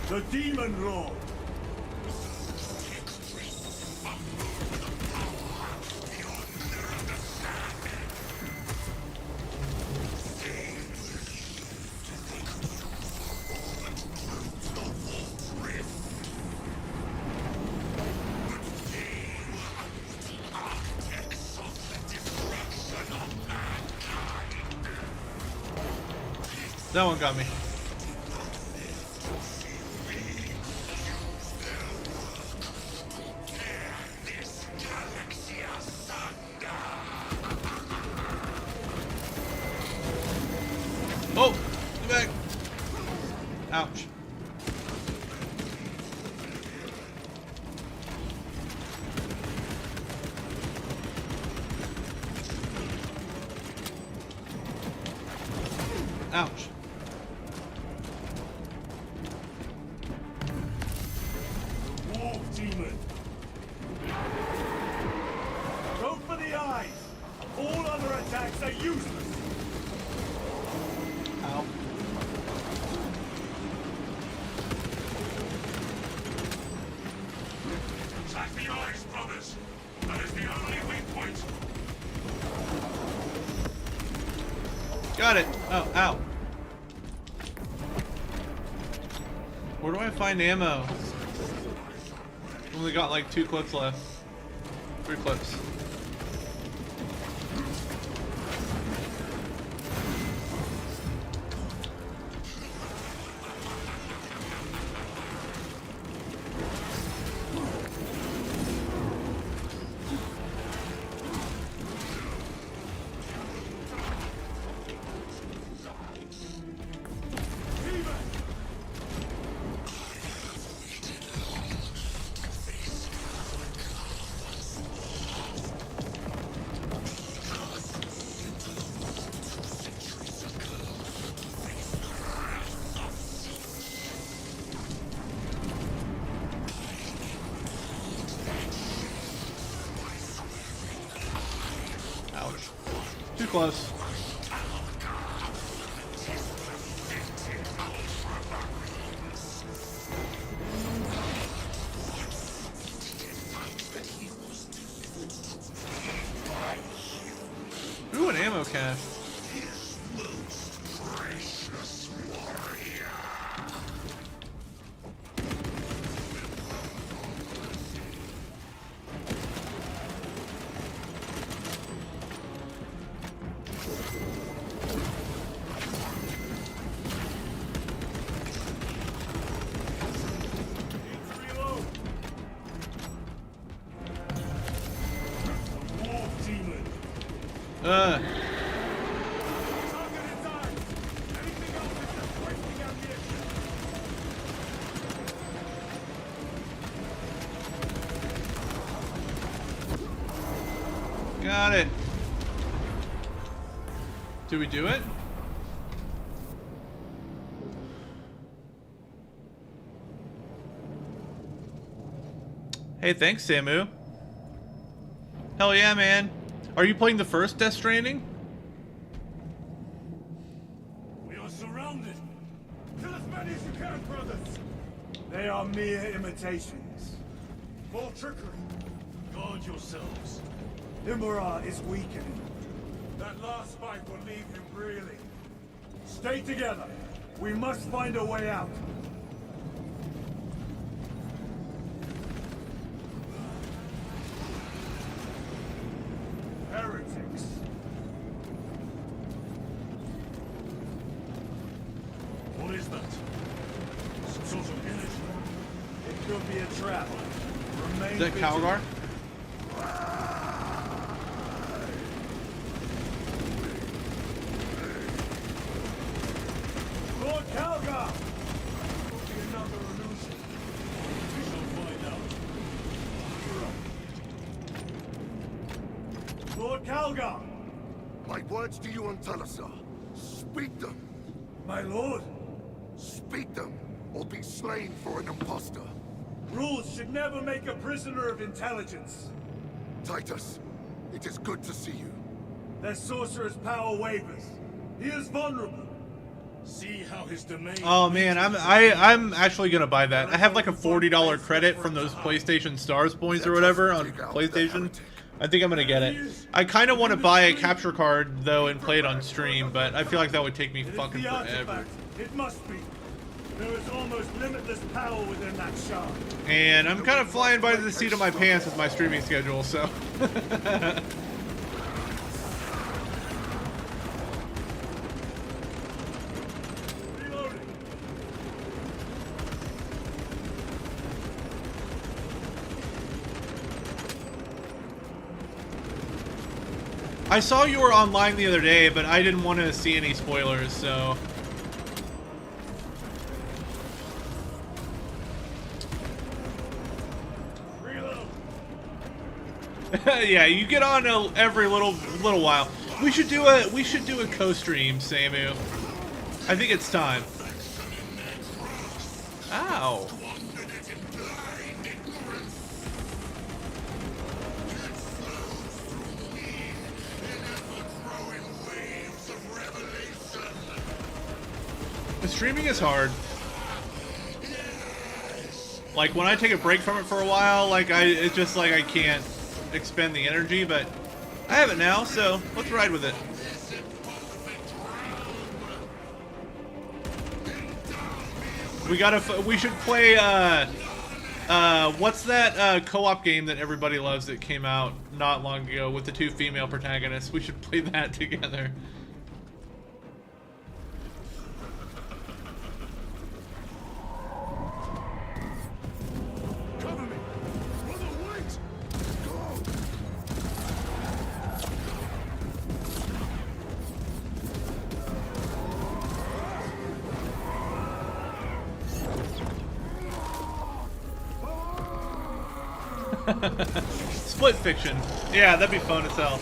The Demon Lord. That one got me. Oh, get back. Ouch. Ouch. Wolf Demon. Go for the eyes. All other attacks are useless. Ow. Attack the eyes, brothers. That is the only weak point. Got it. Oh, ow. Where do I find ammo? Only got like 2 clips left. 3 clips. Ouch. Too close. Ooh, an ammo cache. Reload. Wolf Demon. Uh. Target its eyes. Anything else is just wasting ammunition. Got it. Do we do it? Hey, thanks, Samu. Hell yeah, man. Are you playing the first Death Stranding? We are surrounded. Kill as many as you can, brothers. They are mere imitations. More trickery. Guard yourselves. Imura is weakening. That last fight will leave him reeling. Stay together. We must find a way out. Heretics. What is that? Some sort of energy. It could be a trap. Remain Is that vigilant. Calgar? Lord Calgar! Will be another illusion. We shall find out. Lord Calgar! My words to you on Talassa. Speak them. My lord, Speak them, or be slain for an impostor. rules should never make a prisoner of intelligence. Titus, it is good to see you. Their sorcerer's power wavers. He is vulnerable. See how his domain. Oh man, I'm actually gonna buy that. I have like a $40 credit from those PlayStation Stars points or whatever on PlayStation. I think I'm gonna get it. I kind of want to buy a capture card though and play it on stream, but I feel like that would take me fucking the forever. artifact. It must be. There is almost limitless power within that shard. And I'm kind of flying by the seat of my pants with my streaming schedule, so. Reloading. I saw you were online the other day, but I didn't want to see any spoilers, so. Yeah, you get on every little while. We should do a co-stream, Samu. I think it's time. Ow. The streaming is hard. Like when I take a break from it for a while, like it's just like I can't expend the energy, but I have it now, so let's ride with it. We should play what's that co-op game that everybody loves that came out not long ago with the two female protagonists? We should play that together. Split fiction. Yeah, that'd be fun as hell.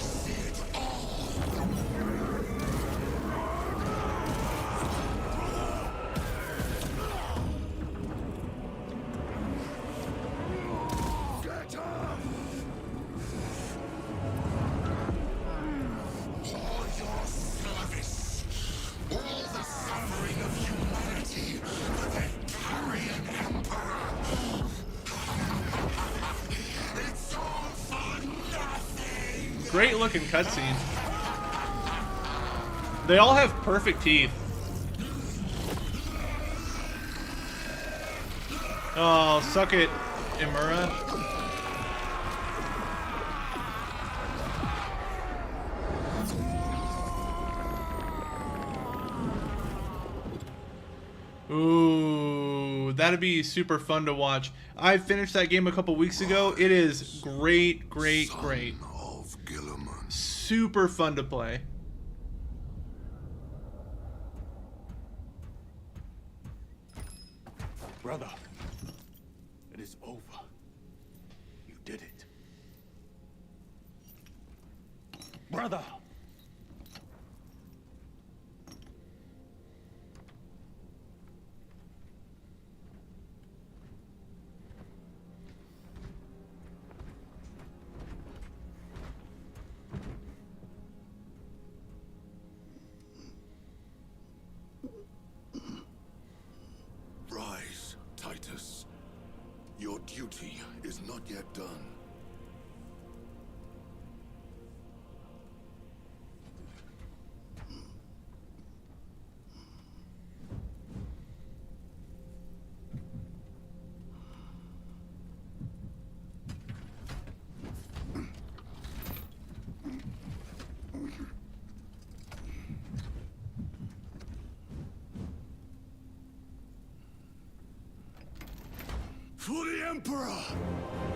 Great looking cutscene. They all have perfect teeth. Oh, suck it, Imura. Ooh, that'd be super fun to watch. I finished that game a couple weeks ago. It is great, great, great. Super fun to play. Brother, it is over. You did it. Brother! Rise, Titus. Your duty is not yet done. For the Emperor!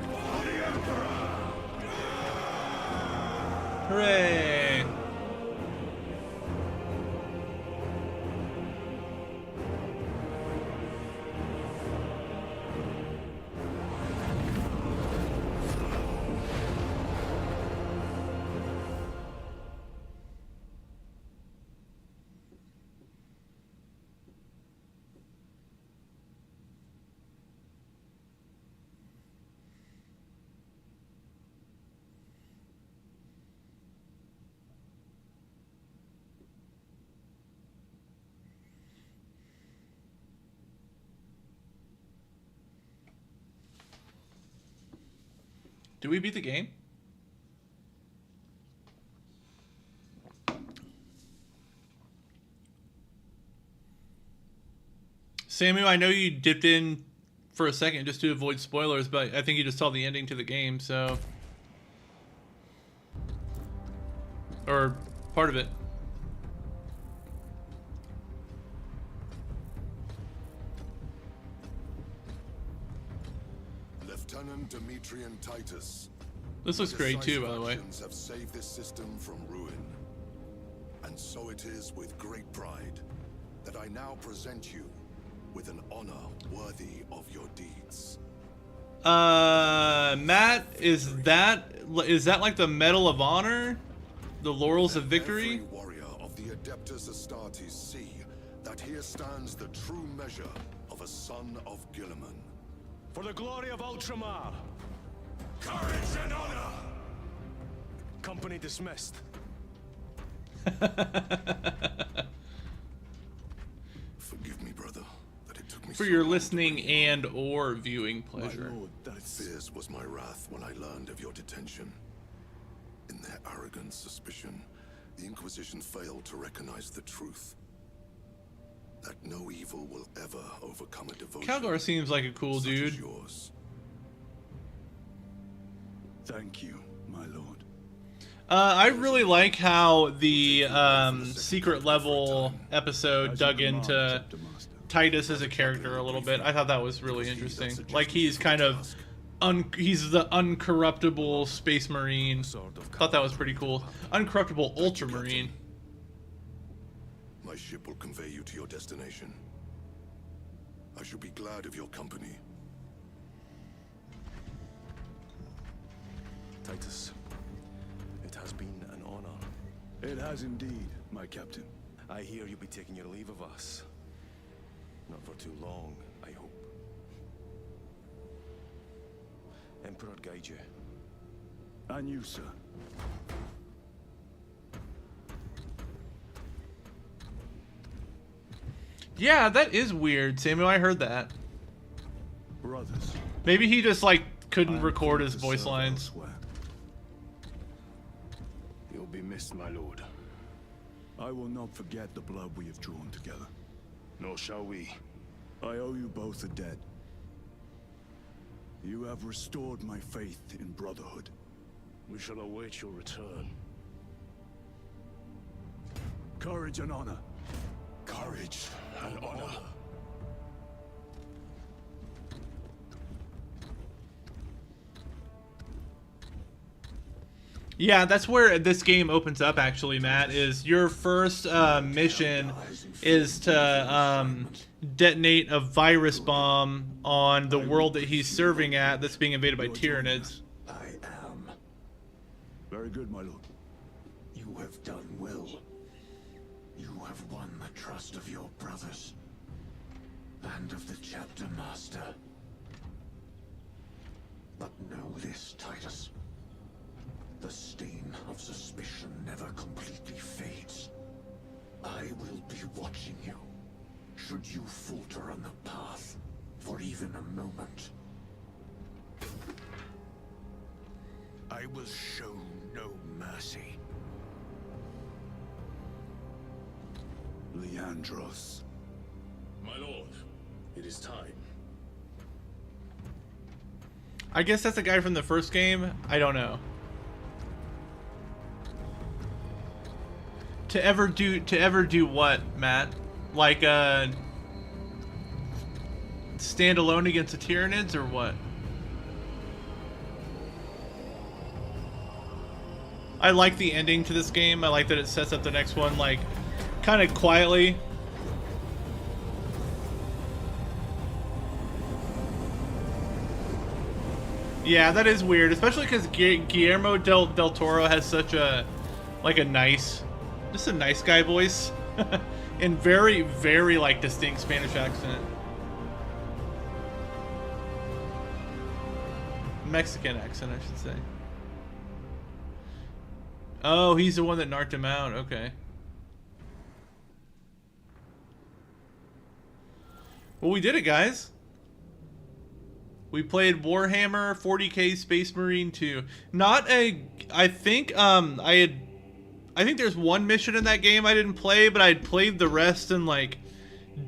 For the Emperor! Hooray! Do we beat the game? Samu, I know you dipped in for a second just to avoid spoilers, but I think you just saw the ending to the game, so... Or part of it. Lieutenant Demetrian Titus. This looks great too, by the way. Actions have saved this system from ruin. And so it is with great pride that I now present you with an honor worthy of your deeds. Matt, is that like the Medal of Honor? The Laurels of Victory? Every warrior of the Adeptus Astartes see that here stands the true measure of a son of Guilliman. For the glory of Ultramar! Courage and honor! Company dismissed. Forgive me, brother, that it took me For so your long to listening bring and or viewing pleasure. My lord, fierce was my wrath when I learned of your detention. In their arrogant suspicion, the Inquisition failed to recognize the truth. That no evil will ever overcome a devotion. Calgar seems like a cool such as dude. yours. Thank you, my lord. I really like how the secret level episode dug into Titus as a character a little bit. I thought that was really interesting. Like he's kind of he's the uncorruptible space marine. Thought that was pretty cool. Uncorruptible ultramarine. My ship will convey you to your destination. I shall be glad of your company. Titus, it has been an honor. It has indeed, my captain. I hear you'll be taking your leave of us. Not for too long, I hope. Emperor guide you. And you, sir. Yeah, that is weird, Samuel. I heard that. Brothers. Maybe he just like couldn't I'm record free his to voice serve lines. elsewhere. You'll be missed, my lord. I will not forget the blood we have drawn together. Nor shall we. I owe you both a debt. You have restored my faith in brotherhood. We shall await your return. Courage and honor. Courage and honor. Yeah, that's where this game opens up, actually, Matt, is your first mission is to detonate a virus bomb on the world that he's serving at that's being invaded by Tyranids. I am. Very good, my lord. You have done well. You have won the trust of your brothers. And of the chapter master. But know this, Titus. The stain of suspicion never completely fades. I will be watching you. Should you falter on the path for even a moment. I will show no mercy. Leandros. My lord, it is time. I guess that's the guy from the first game. I don't know. To ever do what, Matt? Like stand alone against the Tyranids or what? I like the ending to this game. I like that it sets up the next one like kind of quietly. Yeah, that is weird, especially because Guillermo del Toro has such a nice, just a nice guy voice, and very, very like distinct Spanish accent. Mexican accent, I should say. Oh, he's the one that narked him out. Okay. Well, we did it, guys. We played Warhammer 40K Space Marine 2. I think there's one mission in that game I didn't play, but I'd played the rest in like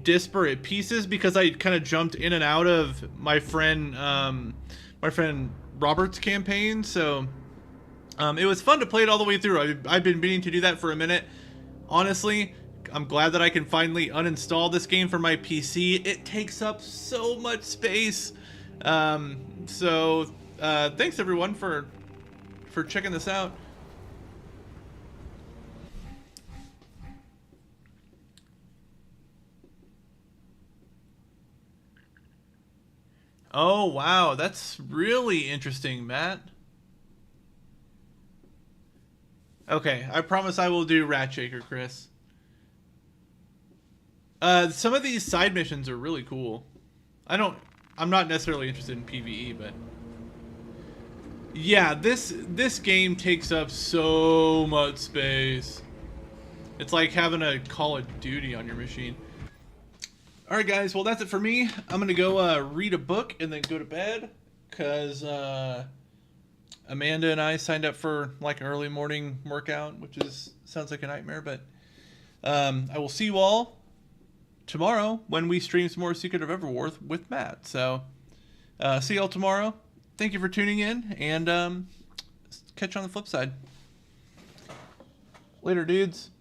disparate pieces because I kind of jumped in and out of my friend Robert's campaign. So it was fun to play it all the way through. I've been meaning to do that for a minute. Honestly, I'm glad that I can finally uninstall this game for my PC. It takes up so much space. Thanks everyone for checking this out. Oh wow, that's really interesting, Matt. Okay, I promise I will do Ratshaker, Chris. Some of these side missions are really cool. I'm not necessarily interested in PvE, but yeah, this game takes up so much space. It's like having a Call of Duty on your machine. Alright guys, well that's it for me. I'm gonna go read a book and then go to bed, because Amanda and I signed up for like an early morning workout, which sounds like a nightmare, but I will see you all tomorrow when we stream some more Secret of Everworth with Matt. So see y'all tomorrow. Thank you for tuning in, and catch you on the flip side. Later, dudes.